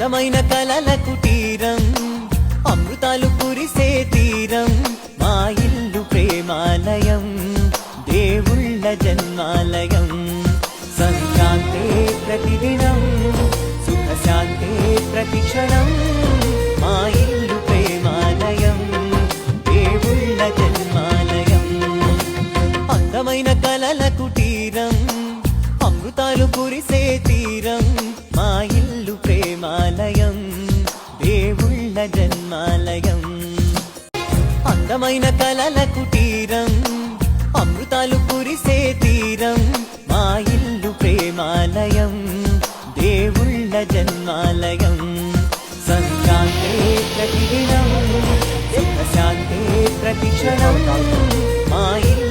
అందమైన కలల కుటీరం అమృతాలు కురిసే తీరం మా ఇల్లు ప్రేమాలయం దేవుళ్ళ జన్మాలయం సంక్రాంతే ప్రతిదినం సుఖశాంతే ప్రతిక్షణం మా ఇల్లు ప్రేమాలయం దేవుళ్ళ జన్మాలయం అందమైన కలల కుటీరం అమృతాలు కురిసే తీరం మా ఇల్లు ప్రేమాలయం దేవుళ్ళ జన్మాలయం అందమైన కలల కుటీరం అమృతాలు కురిసే తీరం మా ఇల్లు ప్రేమాలయం దేవుళ్ళ జన్మాలయం సంక్రాంతే ప్రతిదినం సుఖశాంతే ప్రతిక్షణం మా ఇల్లు